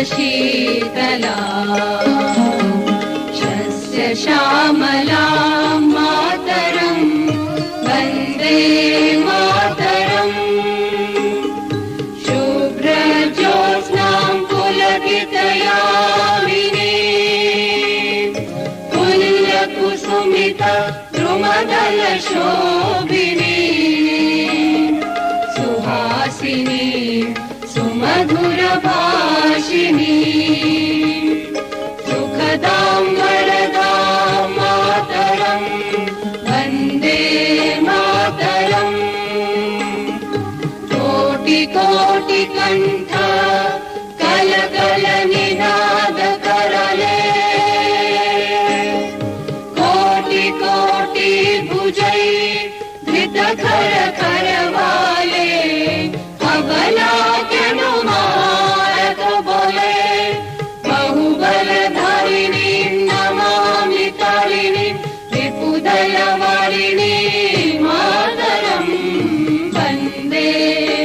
शीतला शस्य श्यामला मातरं वन्दे मातरम् शुभ्रज्योत्स्नां पुलकितयामिनी पुल्लकुसुमित द्रुमदलशोभिनी सुहासिनी सुमधुरभाषिणी सुखदां वरदां मातरं वन्दे मातरम् कोटिकोटिकण्ठ कलकलनिनादकरले कोटि भुजै धृतखर करवाले अबलाख्यनुमारक बोले बहुबलधारिणी नमामि तारिणी विपुदलवारिणी मातरं वन्दे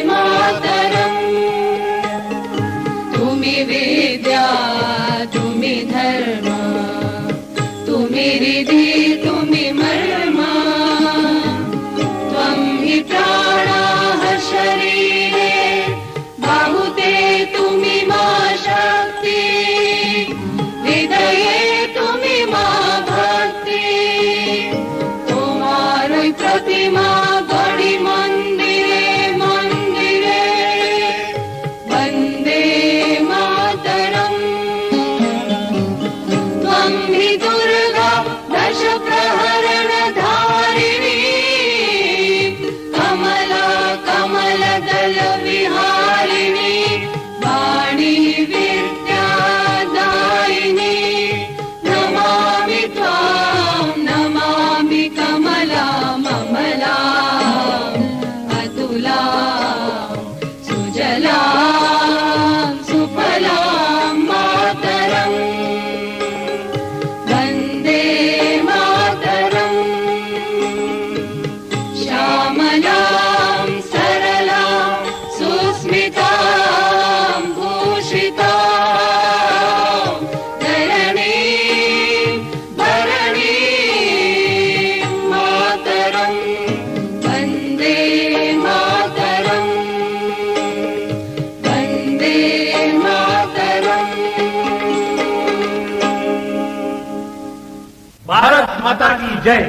मातरम् तुम्ही विद्या तुम्ही धर्म तुम्ही रिधी तुम्ही मर्म त्वं हि प्राणाः शरीरे बाहुते तुम्ही मा शक्ति हृदये तुम्ही मा भक्ति तुम्हारी प्रतिमा गढ़ी मंदिरे मंदिरे वन्दे मातरम् त्वं हि दुर्गा दश प्रहरण धारिणी कमला कमलदल विहारिणी वाणी विद्यादायिनी नमामि त्वां नमामि कमला ममला अतुला सुजला सुफला मातरम् वन्दे मातरम् श्यामलां सरलां सुस्मितां भूषितां धरणीं भरणीं मातरं वन्दे मातरम् वन्दे मातरम्। भारत माता की जय।